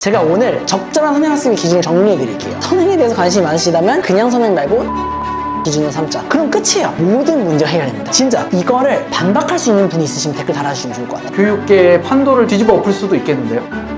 제가 오늘 적절한 선행학습의 기준을 정리해 드릴게요. 선행에 대해서 관심이 많으시다면 그냥 선행 말고 기준으로 삼자. 그럼 끝이에요. 모든 문제가 해결됩니다. 진짜 이거를 반박할 수 있는 분이 있으시면 댓글 달아주시면 좋을 것 같아요. 교육계의 판도를 뒤집어 엎을 수도 있겠는데요.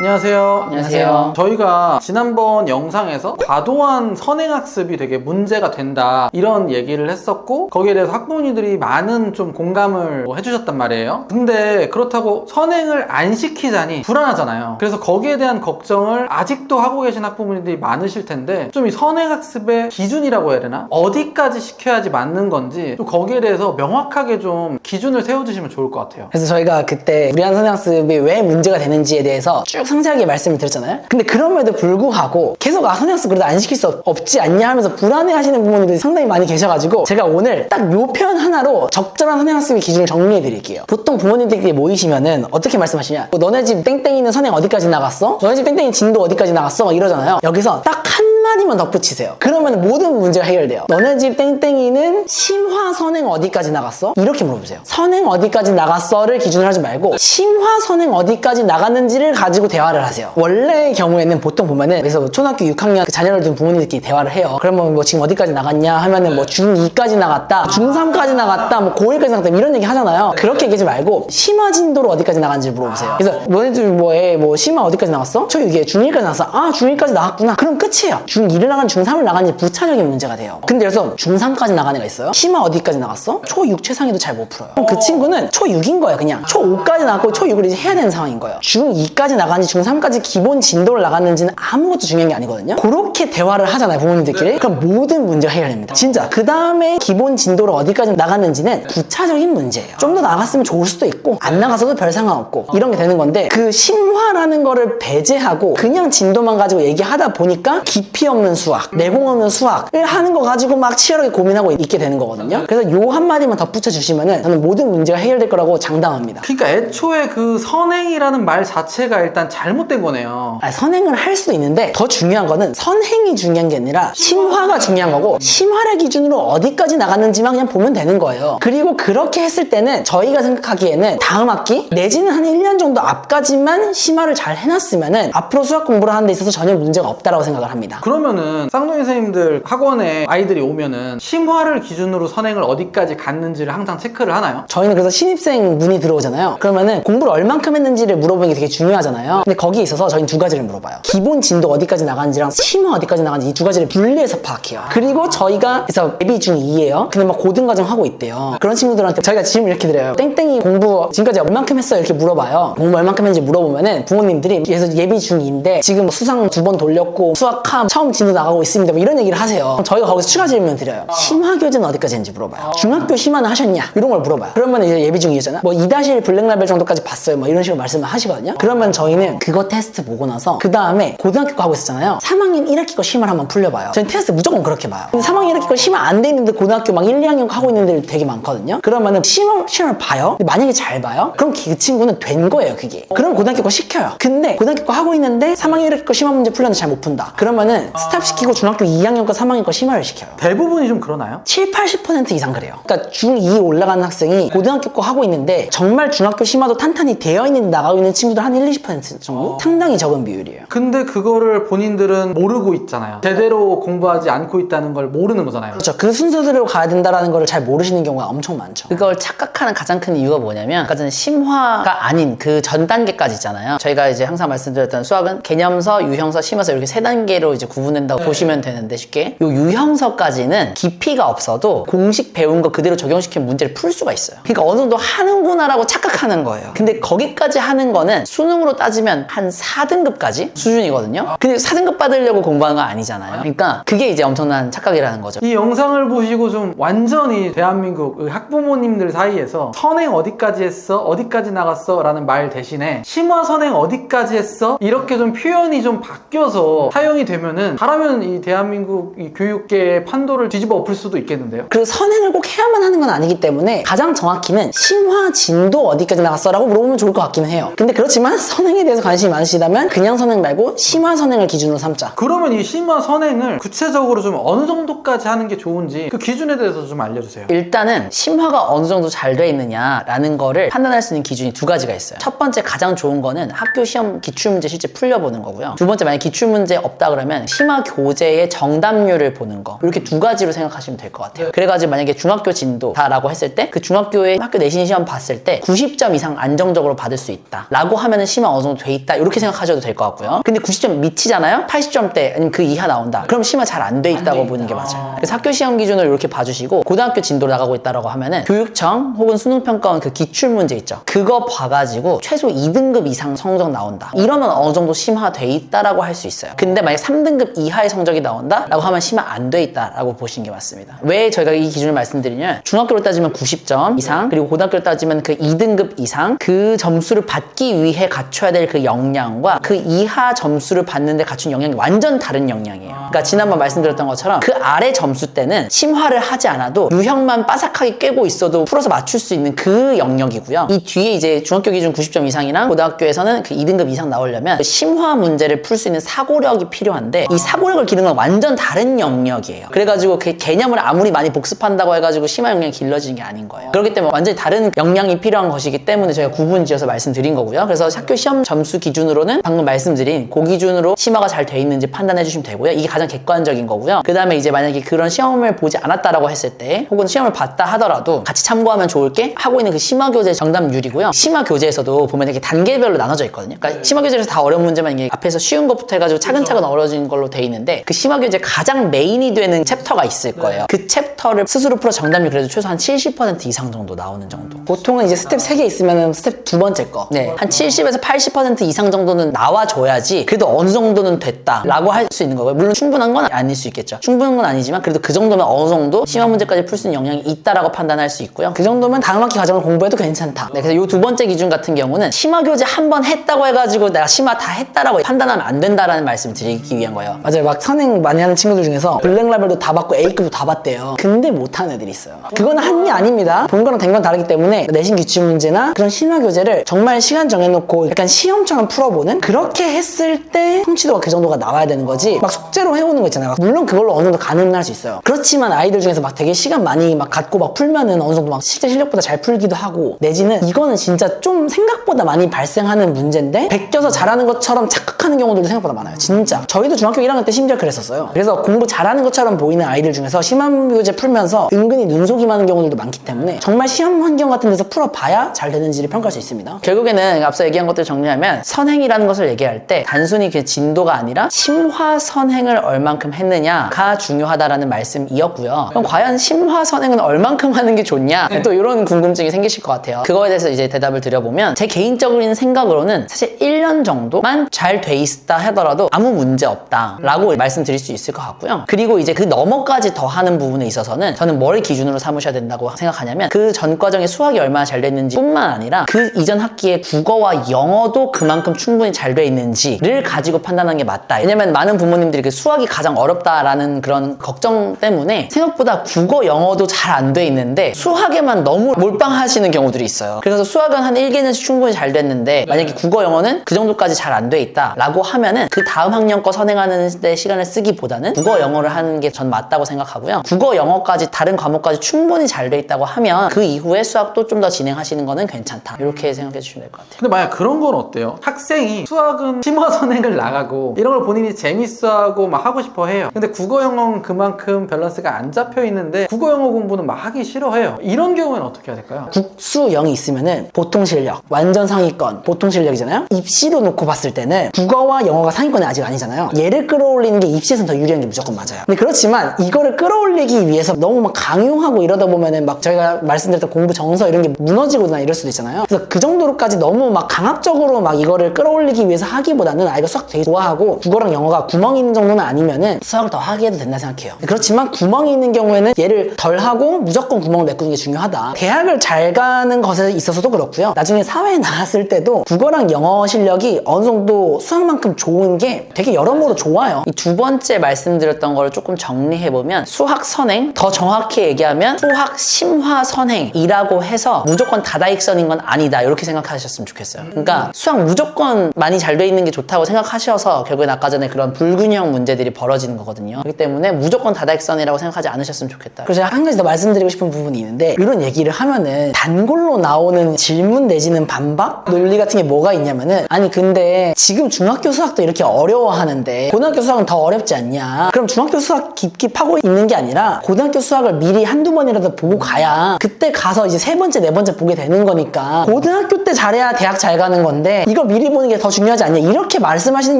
안녕하세요. 안녕하세요. 저희가 지난번 영상에서 과도한 선행학습이 되게 문제가 된다 이런 얘기를 했었고, 거기에 대해서 학부모님들이 많은 좀 공감을 해주셨단 말이에요. 근데 그렇다고 선행을 안 시키자니 불안하잖아요. 그래서 거기에 대한 걱정을 아직도 하고 계신 학부모님들이 많으실 텐데, 좀 이 선행학습의 기준이라고 해야 되나? 어디까지 시켜야지 맞는 건지 좀 거기에 대해서 명확하게 좀 기준을 세워주시면 좋을 것 같아요. 그래서 저희가 그때 무리한 선행학습이 왜 문제가 되는지에 대해서 쭉 상세하게 말씀을 드렸잖아요. 근데 그럼에도 불구하고 계속 선행학습 그래도 안 시킬 수 없지 않냐 하면서 불안해 하시는 부모님들이 상당히 많이 계셔가지고, 제가 오늘 딱 요 표현 하나로 적절한 선행학습의 기준을 정리해 드릴게요. 보통 부모님들끼리 모이시면은 어떻게 말씀하시냐, 너네 집 땡땡이는 선행 어디까지 나갔어? 너네 집 땡땡이 진도 어디까지 나갔어? 막 이러잖아요. 여기서 딱 한마디만 덧붙이세요. 그러면 모든 문제가 해결돼요. 너네 집 땡땡이는 심화 선행 어디까지 나갔어? 이렇게 물어보세요. 선행 어디까지 나갔어를 기준으로 하지 말고 심화 선행 어디까지 나갔는지를 가지고 대화를 하세요. 원래의 경우에는 보통 보면은, 그래서 초등학교 6학년 그 자녀를 둔 부모님들끼리 대화를 해요. 그러면 뭐 지금 어디까지 나갔냐 하면은 뭐 중2까지 나갔다, 중3까지 나갔다, 뭐 고1까지 나갔다 이런 얘기 하잖아요. 그렇게 얘기하지 말고 심화 진도로 어디까지 나간지 물어보세요. 그래서 너네들 뭐 심화 어디까지 나갔어? 초6에 중1까지 나갔어. 아, 중1까지 나갔구나. 그럼 끝이에요. 중2를 나간지 중3을 나간지 부차적인 문제가 돼요. 근데 그래서 중3까지 나간 애가 있어요. 심화 어디까지 나갔어? 초6 최상위도 잘 못 풀어요. 그럼 그 친구는 초6인 거예요. 그냥 초5까지 나갔고 초6을 이제 해야 되는 상황인 거예요. 중2까지 나간지 중3까지 기본 진도를 나갔는지는 아무것도 중요한 게 아니거든요. 그렇게 대화를 하잖아요, 부모님들끼리. 그럼 모든 문제가 해결됩니다. 진짜. 그 다음에 기본 진도를 어디까지 나갔는지는 부차적인 문제예요. 좀 더 나갔으면 좋을 수도 있고 안 나가서도 별 상관없고 이런 게 되는 건데, 그 심화라는 거를 배제하고 그냥 진도만 가지고 얘기하다 보니까 깊이 없는 수학, 내공 없는 수학을 하는 거 가지고 막 치열하게 고민하고 있게 되는 거거든요. 그래서 요 한마디만 덧붙여 주시면은 저는 모든 문제가 해결될 거라고 장담합니다. 그러니까 애초에 그 선행이라는 말 자체가 일단 잘못된 거네요. 선행을 할 수도 있는데 더 중요한 거는 선행이 중요한 게 아니라 심화가 중요한 거고, 심화를 기준으로 어디까지 나갔는지만 그냥 보면 되는 거예요. 그리고 그렇게 했을 때는 저희가 생각하기에는 다음 학기 내지는 한 1년 정도 앞까지만 심화를 잘 해놨으면은 앞으로 수학 공부를 하는 데 있어서 전혀 문제가 없다라고 생각을 합니다. 그러면은 쌍둥이 선생님들 학원에 아이들이 오면은 심화를 기준으로 선행을 어디까지 갔는지를 항상 체크를 하나요? 저희는 그래서 신입생 문의 들어오잖아요. 그러면은 공부를 얼만큼 했는지를 물어보는 게 되게 중요하잖아요. 근데 거기에 있어서 저희는 두 가지를 물어봐요. 기본 진도 어디까지 나간지랑 심화 어디까지 나간지, 이 두 가지를 분리해서 파악해요. 그리고 저희가 그래서 예비 중2예요. 근데 막 고등과정 하고 있대요. 그런 친구들한테 저희가 질문 이렇게 드려요. 땡땡이 공부 지금까지 얼만큼 했어요? 이렇게 물어봐요. 공부 얼만큼 했는지 물어보면은 부모님들이, 그래서 예비 중2인데 지금 수상 2번 돌렸고 수학함 처음 진도 나가고 있습니다, 뭐 이런 얘기를 하세요. 그럼 저희가 거기서 추가 질문 드려요. 심화 교재는 어디까지 했는지 물어봐요. 중학교 심화는 하셨냐? 이런 걸 물어봐요. 그러면 이제 예비 중2잖아. 뭐 2-1 블랙라벨 정도까지 봤어요, 뭐 이런 식으로 말씀을 하시거든요. 그러면 저희는 그거 테스트 보고 나서 그 다음에 고등학교 거 하고 있었잖아요. 3학년 1학기 거 심화를 한번 풀려봐요. 저희는 테스트 무조건 그렇게 봐요. 3학년 1학기 거 심화 안 돼 있는데 고등학교 막 1, 2학년 거 하고 있는 애들 되게 많거든요. 그러면은 시험을 봐요. 근데 만약에 잘 봐요? 그럼 그 친구는 된 거예요, 그게. 그럼 고등학교 거 시켜요. 근데 고등학교 거 하고 있는데 3학년 1학기 거 심화 문제 풀렸는데 잘 못 푼다. 그러면은 스탑 시키고 중학교 2학년 거 3학년 거 심화를 시켜요. 대부분이 좀 그러나요? 70-80% 이상 그래요. 그러니까 중2 올라가는 학생이 고등학교 거 하고 있는데 정말 중학교 심화도 탄탄히 되어 있는데 나가고 있는 친구들 한 1-20% 정도? 상당히 적은 비율이에요. 근데 그거를 본인들은 모르고 있잖아요. 제대로 공부하지 않고 있다는 걸 모르는 거잖아요. 그렇죠. 그 순서대로 가야 된다라는 걸 잘 모르시는 경우가 엄청 많죠. 그걸 착각하는 가장 큰 이유가 뭐냐면, 아까 전에 심화가 아닌 그 전 단계까지 있잖아요. 저희가 이제 항상 말씀드렸던 수학은 개념서, 유형서, 심화서 이렇게 세 단계로 이제 구분된다고 보시면 되는데, 쉽게 요 유형서까지는 깊이가 없어도 공식 배운 거 그대로 적용시킨 문제를 풀 수가 있어요. 그러니까 어느 정도 하는구나라고 착각하는 거예요. 근데 거기까지 하는 거는 수능으로 따지면 한 4등급까지 수준이거든요. 근데 4등급 받으려고 공부하는 건 아니잖아요. 그러니까 그게 이제 엄청난 착각이라는 거죠. 이 영상을 보시고 좀 완전히 대한민국 학부모님들 사이에서 선행 어디까지 했어? 어디까지 나갔어? 라는 말 대신에 심화 선행 어디까지 했어? 이렇게 좀 표현이 좀 바뀌어서 사용이 되면은 잘하면 이 대한민국 이 교육계의 판도를 뒤집어 엎을 수도 있겠는데요. 그 선행을 꼭 해야만 하는 건 아니기 때문에 가장 정확히는 심화 진도 어디까지 나갔어? 라고 물어보면 좋을 것 같기는 해요. 근데 그렇지만 선행에 대해서 관심이 많으시다면 그냥 선행 말고 심화 선행을 기준으로 삼자. 그러면 이 심화 선행을 구체적으로 좀 어느 정도까지 하는 게 좋은지 그 기준에 대해서 좀 알려주세요. 일단은 심화가 어느 정도 잘 돼 있느냐라는 거를 판단할 수 있는 기준이 두 가지가 있어요. 첫 번째 가장 좋은 거는 학교 시험 기출문제 실제 풀려보는 거고요. 두 번째, 만약 기출문제 없다 그러면 심화 교재의 정답률을 보는 거. 이렇게 두 가지로 생각하시면 될 것 같아요. 그래가지고 만약에 중학교 진도다라고 했을 때 그 중학교의 학교 내신 시험 봤을 때 90점 이상 안정적으로 받을 수 있다 라고 하면은 심화 어느 정도 돼 있다 이렇게 생각하셔도 될 것 같고요. 근데 90점 미치잖아요? 80점대 아니면 그 이하 나온다. 그럼 심화 잘 안 돼 있다고 보는 게 맞아요. 그래서 학교 시험 기준으로 이렇게 봐주시고 고등학교 진도로 나가고 있다라고 하면은 교육청 혹은 수능평가원 그 기출문제 있죠. 그거 봐가지고 최소 2등급 이상 성적 나온다. 이러면 어느 정도 심화돼 있다라고 할 수 있어요. 근데 만약 3등급 이하의 성적이 나온다? 라고 하면 심화 안 돼 있다라고 보시는 게 맞습니다. 왜 저희가 이 기준을 말씀드리냐면 중학교로 따지면 90점 이상 그리고 고등학교로 따지면 그 2등급 이상 그 점수를 받기 위해 갖춰야 될 그 역량과 그 이하 점수를 받는데 갖춘 역량이 완전 다른 역량이에요. 그러니까 지난번 말씀드렸던 것처럼 그 아래 점수 때는 심화를 하지 않아도 유형만 바삭하게 꿰고 있어도 풀어서 맞출 수 있는 그 영역이고요. 이 뒤에 이제 중학교 기준 90점 이상이랑 고등학교에서는 그 2등급 이상 나오려면 그 심화 문제를 풀 수 있는 사고력이 필요한데 이 사고력을 기르는 건 완전 다른 영역이에요. 그래가지고 그 개념을 아무리 많이 복습한다고 해가지고 심화 역량이 길러지는 게 아닌 거예요. 그렇기 때문에 완전히 다른 역량이 필요한 것이기 때문에 저희가 구분지어서 말씀드린 거고요. 그래서 학교 시험 점수 기준으로는 방금 말씀드린 그 기준으로 심화가 잘 돼 있는지 판단해 주시면 되고요. 이게 가장 객관적인 거고요. 그 다음에 이제 만약에 그런 시험을 보지 않았다라고 했을 때 혹은 시험을 봤다 하더라도 같이 참고하면 좋을 게 하고 있는 그 심화 교재 정답률이고요. 심화 교재에서도 보면 이렇게 단계별로 나눠져 있거든요. 그러니까 심화 교재에서 다 어려운 문제만 이게 앞에서 쉬운 것부터 해가지고 차근차근 어려워진 걸로 돼 있는데 그 심화 교재 가장 메인이 되는 챕터가 있을 거예요. 그 챕터를 스스로 풀어 정답률 그래도 최소 한 70% 이상 정도 나오는 정도. 보통은 이제 스텝 3개 있으면 스텝 두 번째 거. 네, 한 70에서 80% 이상 정도는 나와줘야지 그래도 어느 정도는 됐다라고 할 수 있는 거고요. 물론 충분한 건 아닐 수 있겠죠. 충분한 건 아니지만 그래도 그 정도면 어느 정도 심화 문제까지 풀 수 있는 역량이 있다라고 판단할 수 있고요. 그 정도면 다음 학기 과정을 공부해도 괜찮다. 네, 그래서 이 두 번째 기준 같은 경우는 심화 교재 한 번 했다고 해가지고 내가 심화 다 했다라고 판단하면 안 된다라는 말씀을 드리기 위한 거예요. 맞아요. 막 선행 많이 하는 친구들 중에서 블랙 라벨도 다 받고 A급도 다 받대요. 근데 못하는 애들이 있어요. 그거는 한 게 아닙니다. 본 거랑 된 건 다르기 때문에 내신 기출 문제나 그런 심화 교재를 정말 시간 정해놓고 약간 시험처럼 풀어보는 그렇게 했을 때 성취도가 그 정도가 나와야 되는 거지 막 숙제로 해오는 거 있잖아요. 물론 그걸로 어느 정도 가능할 수 있어요. 그렇지만 아이들 중에서 막 되게 시간 많이 막 갖고 막 풀면은 어느 정도 막 실제 실력보다 잘 풀기도 하고 내지는 이거는 진짜 좀 생각보다 많이 발생하는 문제인데 베껴서 잘하는 것처럼 착각하는 경우들도 생각보다 많아요. 진짜 저희도 중학교 1학년 때 심지어 그랬었어요. 그래서 공부 잘하는 것처럼 보이는 아이들 중에서 심화 교재 풀면서 은근히 눈속임 하는 경우들도 많기 때문에 정말 시험 환경 같은 데서 풀어봐야 잘 되는지를 평가할 수 있습니다. 결국에는 앞서 얘기한 것들 정리하면 선행이라는 것을 얘기할 때 단순히 그 진도가 아니라 심화 선행을 얼만큼 했느냐가 중요하다라는 말씀이었고요. 그럼 과연 심화 선행은 얼만큼 하는 게 좋냐? 또 이런 궁금증이 생기실 것 같아요. 그거에 대해서 이제 대답을 드려보면 제 개인적인 생각으로는 사실 1년 정도만 잘 돼 있다 하더라도 아무 문제 없다라고 말씀드릴 수 있을 것 같고요. 그리고 이제 그 너머까지 더 하는 부분에 있어서는 저는 뭘 기준으로 삼으셔야 된다고 생각하냐면 그 전 과정에 수학이 얼마나 잘 됐는지 뿐만 아니라 그 이전 학기에 국어와 영어도 그만큼 충분히 잘 돼 있는지를 가지고 판단하는 게 맞다. 왜냐면 많은 부모님들이 그 수학이 가장 어렵다라는 그런 걱정 때문에 생각보다 국어, 영어도 잘 안 돼 있는데 수학에만 너무 몰빵하시는 경우들이 있어요. 그래서 수학은 한 1개년씩 충분히 잘 됐는데 만약에 국어, 영어는 그 정도까지 잘 안 돼 있다라고 하면은 그 다음 학년 거 선행하는 데 시간을 쓰기보다는 국어, 영어를 하는 게 전 맞다고 생각하고요. 국어, 영어까지 다른 과목까지 충분히 잘 돼 있다고 하면 그 이후에 수학도 좀 더 진행하시는 거는 괜찮다. 이렇게 생각해 주시면 될 것 같아요. 근데 만약 그런 건 어때요? 학생이 수학은 심화 선행을 나가고 이런 걸 본인이 재밌어하고 막 하고 싶어 해요. 근데 국어, 영어는 그만큼 밸런스가 안 잡혀 있는데 국어, 영어 공부는 막 하기 싫어해요. 이런 경우에는 어떻게 해야 될까요? 국수 0이 있으면은 보통 실력, 완전 상위권, 보통 실력이잖아요. 입시로 놓고 봤을 때는 국어와 영어가 상위권이 아직 아니잖아요. 얘를 끌어올리는 게 입시에서는 더 유리한 게 무조건 맞아요. 근데 그렇지만 이거를 끌어올리기 위해서 너무 막 강요하고 이러다 보면은 막 저희가 말씀드렸던 공부 정서 이런 게 무너지거나 이럴 수도 있잖아요. 그래서 그 정도로까지 너무 막 강압적으로 막 이거를 끌어올리기 위해서 하기보다는 아이가 수학 되게 좋아하고 국어랑 영어가 구멍이 있는 정도는 아니면은 수학을 더 하게 해도 된다 생각해요. 그렇지만 구멍이 있는 경우에는 얘를 덜 하고 무조건 구멍을 메꾸는 게 중요하다. 대학을 잘 가는 것에 있어서도 그렇고요. 나중에 사회에 나갔을 때도 국어랑 영어 실력이 어느 정도 수학만큼 좋은 게 되게 여러모로 좋아 좋아요. 이 두 번째 말씀드렸던 거를 조금 정리해보면 수학 선행, 더 정확히 얘기하면 수학 심화 선행이라고 해서 무조건 다다익선인 건 아니다 이렇게 생각하셨으면 좋겠어요. 그러니까 수학 무조건 많이 잘 돼 있는 게 좋다고 생각하셔서 결국엔 아까 전에 그런 불균형 문제들이 벌어지는 거거든요. 그렇기 때문에 무조건 다다익선이라고 생각하지 않으셨으면 좋겠다. 그래서 제가 한 가지 더 말씀드리고 싶은 부분이 있는데 이런 얘기를 하면은 단골로 나오는 질문 내지는 반박 논리 같은 게 뭐가 있냐면은 아니 근데 지금 중학교 수학도 이렇게 어려워하는데 고등학교 수학은 더 어렵지 않냐, 그럼 중학교 수학 깊이 파고 있는 게 아니라 고등학교 수학을 미리 한두 번이라도 보고 가야 그때 가서 이제 세 번째 네 번째 보게 되는 거니까 고등학교 때 잘해야 대학 잘 가는 건데 이거 미리 보는 게 더 중요하지 않냐 이렇게 말씀하시는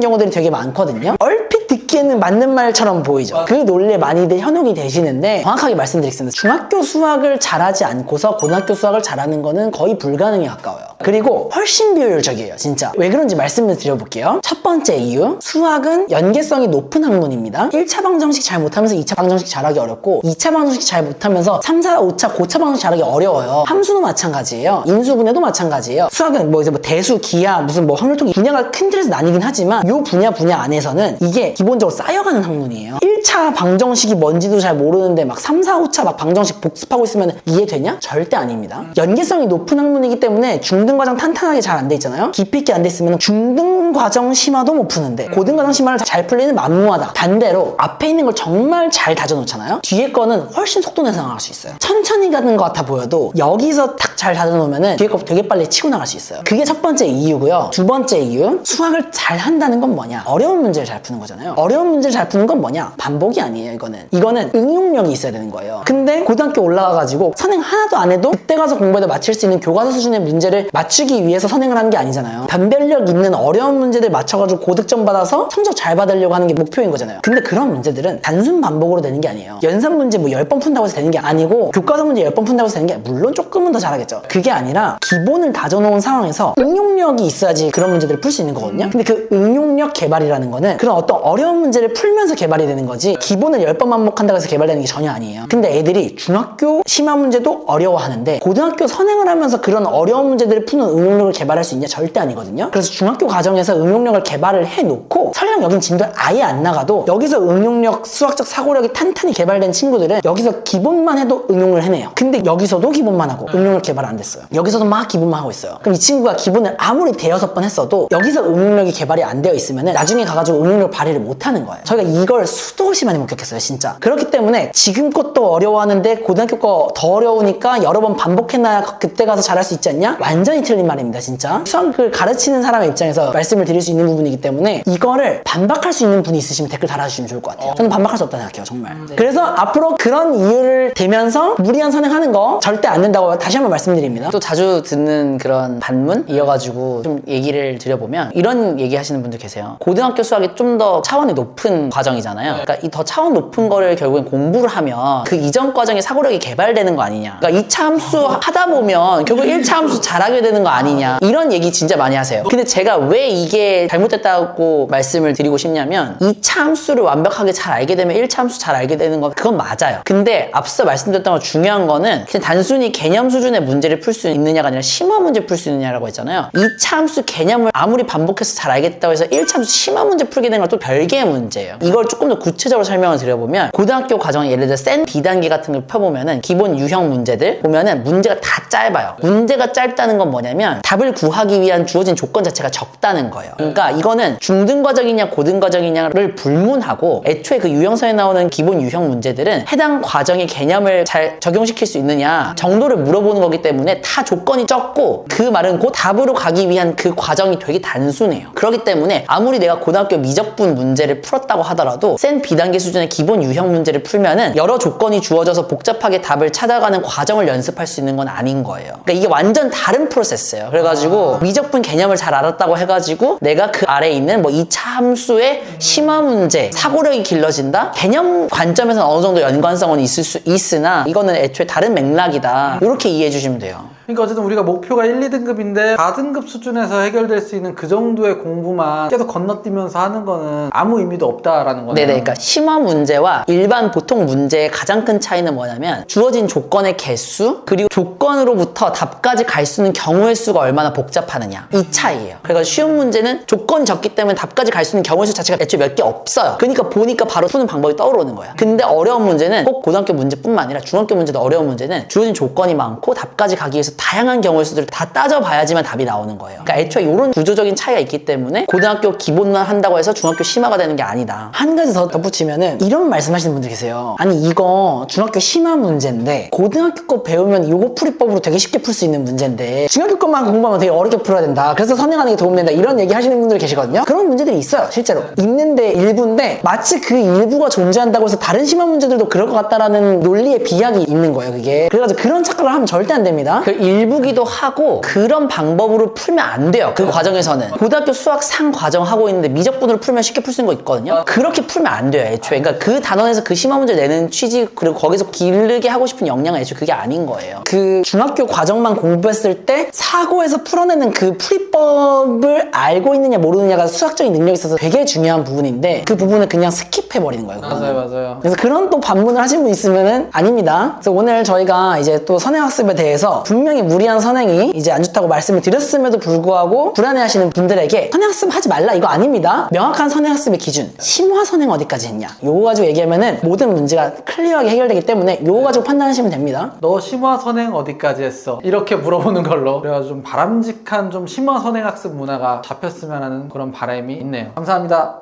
경우들이 되게 많거든요. 얼핏 듣기에는 맞는 말처럼 보이죠. 그 논리에 많이들 현혹이 되시는데 정확하게 말씀드리겠습니다. 중학교 수학을 잘하지 않고서 고등학교 수학을 잘하는 거는 거의 불가능에 가까워요. 그리고 훨씬 비효율적이에요. 진짜. 왜 그런지 말씀을 드려볼게요. 첫 번째 이유, 수학은 연계성이 높은 학문입니다. 1차 방정식 잘 못하면서 2차 방정식 잘하기 어렵고 2차 방정식 잘 못하면서 3, 4, 5차 고차 방정식 잘하기 어려워요. 함수도 마찬가지예요. 인수분해도 마찬가지예요. 수학은 뭐 이제 뭐 대수, 기하, 무슨 뭐 확률통계 분야가 큰 틀에서 나뉘긴 하지만 이 분야 안에서는 이게 기본적으로 쌓여가는 학문이에요. 1차 방정식이 뭔지도 잘 모르는데 막 3, 4, 5차 막 방정식 복습하고 있으면 이해되냐? 절대 아닙니다. 연계성이 높은 학문이기 때문에 중등과정 탄탄하게 잘 안 돼 있잖아요. 깊이 있게 안 돼 있으면 중등과정 심화도 못 푸는데 고등과정 심화를 잘 풀리는 만무하다. 반대로 앞에 있는 걸 정말 잘 다져놓잖아요. 뒤에 거는 훨씬 속도 내서 나갈 수 있어요. 천천히 가는 것 같아 보여도 여기서 탁 잘 다져놓으면 뒤에 거 되게 빨리 치고 나갈 수 있어요. 그게 첫 번째 이유고요. 두 번째 이유, 수학을 잘 한다는 건 뭐냐? 어려운 문제를 잘 푸는 거잖아요. 어려운 문제를 잘 푸는 건 뭐냐? 반복이 아니에요. 이거는 응용력이 있어야 되는 거예요. 근데 고등학교 올라가가지고 선행 하나도 안 해도 그때 가서 공부해도 맞힐 수 있는 교과서 수준의 문제를 맞추기 위해서 선행을 하는 게 아니잖아요. 변별력 있는 어려운 문제들 맞춰가지고 고득점 받아서 성적 잘 받으려고 하는 게 목표인 거잖아요. 근데 그런 문제들은 단순 반복으로 되는 게 아니에요. 연산 문제 뭐 10번 푼다고 해서 되는 게 아니고 교과서 문제 10번 푼다고 해서 되는 게 물론 조금은 더 잘하겠죠. 그게 아니라 기본을 다져놓은 상황에서 응용력이 있어야지 그런 문제들을 풀 수 있는 거거든요. 근데 그 응용력 개발이라는 거는 그런 어떤 어려운 문제를 풀면서 개발이 되는 거지 기본을 10번 반복한다고 해서 개발되는 게 전혀 아니에요. 근데 애들이 중학교 심화 문제도 어려워하는데 고등학교 선행을 하면서 그런 어려운 문제들을 푸는 응용력을 개발할 수 있냐? 절대 아니거든요. 그래서 중학교 과정에서 응용력을 개발을 해놓고 설령 여긴 진도를 아예 안 나가도 여기서 응용력, 수학적 사고력이 탄탄히 개발된 친구들은 여기서 기본만 해도 응용을 해내요. 근데 여기서도 기본만 하고 응용력 개발 안 됐어요. 여기서도 막 기본만 하고 있어요. 그럼 이 친구가 기본을 아무리 대여섯 번 했어도 여기서 응용력이 개발이 안 되어 있으면 나중에 가가지고 응용력 발휘를 못 하는 거예요. 저희가 이걸 수도 없이 많이 목격했어요. 진짜. 그렇기 때문에 지금 것도 어려워하는데 고등학교 거 더 어려우니까 여러 번 반복해놔야 그때 가서 잘할 수 있지 않냐? 완전히 틀린 말입니다. 진짜. 수학을 가르치는 사람의 입장에서 말씀을 드릴 수 있는 부분이기 때문에 이거를 반박할 수 있는 분이 있으시면 댓글 달아주시면 좋을 것 같아요. 저는 반박할 수 없다고 생각해요. 정말. 그래서 앞으로 그런 이유를 대면서 무리한 선행하는 거 절대 안 된다고 다시 한번 말씀드립니다. 또 자주 듣는 그런 반문 이어가지고 좀 얘기를 드려보면 이런 얘기 하시는 분들 계세요. 고등학교 수학이 좀 더 차원이 높은 과정이잖아요. 그러니까 이 더 차원 높은 거를 결국엔 공부를 하면 그 이전 과정의 사고력이 개발되는 거 아니냐. 그러니까 2차 함수 하다 보면 결국 1차 함수 잘하게 되는 거 아니냐. 이런 얘기 진짜 많이 하세요. 근데 제가 왜 이게 잘못됐다고 말씀을 드리고 싶냐면 2차 함수를 완벽하게 잘 알게 되면 1차 함수 잘 알게 되는 건 그건 맞아요. 근데 앞서 말씀드렸던 거 중요한 거는 그냥 단순히 개념 수준의 문제를 풀 수 있느냐가 아니라 심화 문제 풀 수 있느냐라고 했잖아요. 2차 함수 개념을 아무리 반복해서 잘 알겠다고 해서 1차 함수 심화 문제 풀게 되는 건 또 별개의 문제예요. 이걸 조금 더 구체적으로 설명을 드려보면 고등학교 과정에 예를 들어 센 B단계 같은 걸 펴보면은 기본 유형 문제들 보면은 문제가 다 짧아요. 문제가 짧다는 건 뭐냐면 답을 구하기 위한 주어진 조건 자체가 적다는 거예요. 그러니까 이거는 중등 과정이냐 고등 과정이냐를 불문하고 애초에 그 유형서에 나오는 기본 유형 문제들은 해당 과정의 개념을 잘 적용시킬 수 있느냐 정도를 물어보는 거기 때문에 다 조건이 적고 그 말은 곧 답으로 가기 위한 그 과정이 되게 단순해요. 그렇기 때문에 아무리 내가 고등학교 미적분 문제를 풀었다고 하더라도 센 B단계 수준의 기본 유형 문제를 풀면은 여러 조건이 주어져서 복잡하게 답을 찾아가는 과정을 연습할 수 있는 건 아닌 거예요. 그러니까 이게 완전 다른 프로세스예요. 그래가지고 미적분 개념을 잘 알았다고 해가지고 내가 그 아래에 있는 뭐 2차 함수의 심화 문제, 사고력이 길러진다? 개념 관점에서는 어느 정도 연관성은 있을 수 있으나 이거는 애초에 다른 맥락이다. 이렇게 이해해 주시면 돼요. 그러니까 어쨌든 우리가 목표가 1, 2등급인데 4등급 수준에서 해결될 수 있는 그 정도의 공부만 계속 건너뛰면서 하는 거는 아무 의미도 없다라는 거네요. 네네. 그러니까 심화 문제와 일반 보통 문제의 가장 큰 차이는 뭐냐면 주어진 조건의 개수 그리고 조건으로부터 답까지 갈 수 있는 경우의 수가 얼마나 복잡하느냐 이 차이예요. 그러니까 쉬운 문제는 조건이 적기 때문에 답까지 갈 수 있는 경우의 수 자체가 애초에 몇 개 없어요. 그러니까 보니까 바로 푸는 방법이 떠오르는 거예요. 근데 어려운 문제는 꼭 고등학교 문제뿐만 아니라 중학교 문제도 어려운 문제는 주어진 조건이 많고 답까지 가기 위해서 다양한 경우의 수들을 다 따져봐야지만 답이 나오는 거예요. 그러니까 애초에 이런 구조적인 차이가 있기 때문에 고등학교 기본만 한다고 해서 중학교 심화가 되는 게 아니다. 한 가지 더 덧붙이면은 이런 말씀하시는 분들 계세요. 아니 이거 중학교 심화 문제인데 고등학교 거 배우면 이거 풀이법으로 되게 쉽게 풀 수 있는 문제인데 중학교 것만 공부하면 되게 어렵게 풀어야 된다. 그래서 선행하는 게 도움된다. 이런 얘기 하시는 분들이 계시거든요. 그런 문제들이 있어요. 실제로. 있는데 일부인데 마치 그 일부가 존재한다고 해서 다른 심화 문제들도 그럴 것 같다라는 논리의 비약이 있는 거예요. 그게. 그래가지고 그런 착각을 하면 절대 안 됩니다. 그 일부기도 하고 그런 방법으로 풀면 안 돼요. 그 과정에서는 고등학교 수학 상 과정 하고 있는데 미적분으로 풀면 쉽게 풀 수 있는 거 있거든요. 그렇게 풀면 안 돼요. 애초에. 그러니까 그 단원에서 그 심화 문제 내는 취지 그리고 거기서 기르게 하고 싶은 역량은 애초에 그게 아닌 거예요. 그 중학교 과정만 공부했을 때 사고에서 풀어내는 그 풀이법을 알고 있느냐 모르느냐가 수학적인 능력이 있어서 되게 중요한 부분인데 그 부분을 그냥 스킵해버리는 거예요. 맞아요. 그래서 그런 또 반문을 하신 분 있으면은 아닙니다. 그래서 오늘 저희가 이제 또 선행학습에 대해서 분명히 무리한 선행이 이제 안 좋다고 말씀을 드렸음에도 불구하고 불안해하시는 분들에게 선행학습 하지 말라 이거 아닙니다. 명확한 선행학습의 기준 심화 선행 어디까지 했냐 요거 가지고 얘기하면은 모든 문제가 클리어하게 해결되기 때문에 요거 가지고 판단하시면 됩니다. 너 심화 선행 어디까지 했어? 이렇게 물어보는 걸로 그래가지고 좀 바람직한 좀 심화 선행 학습 문화가 잡혔으면 하는 그런 바람이 있네요. 감사합니다.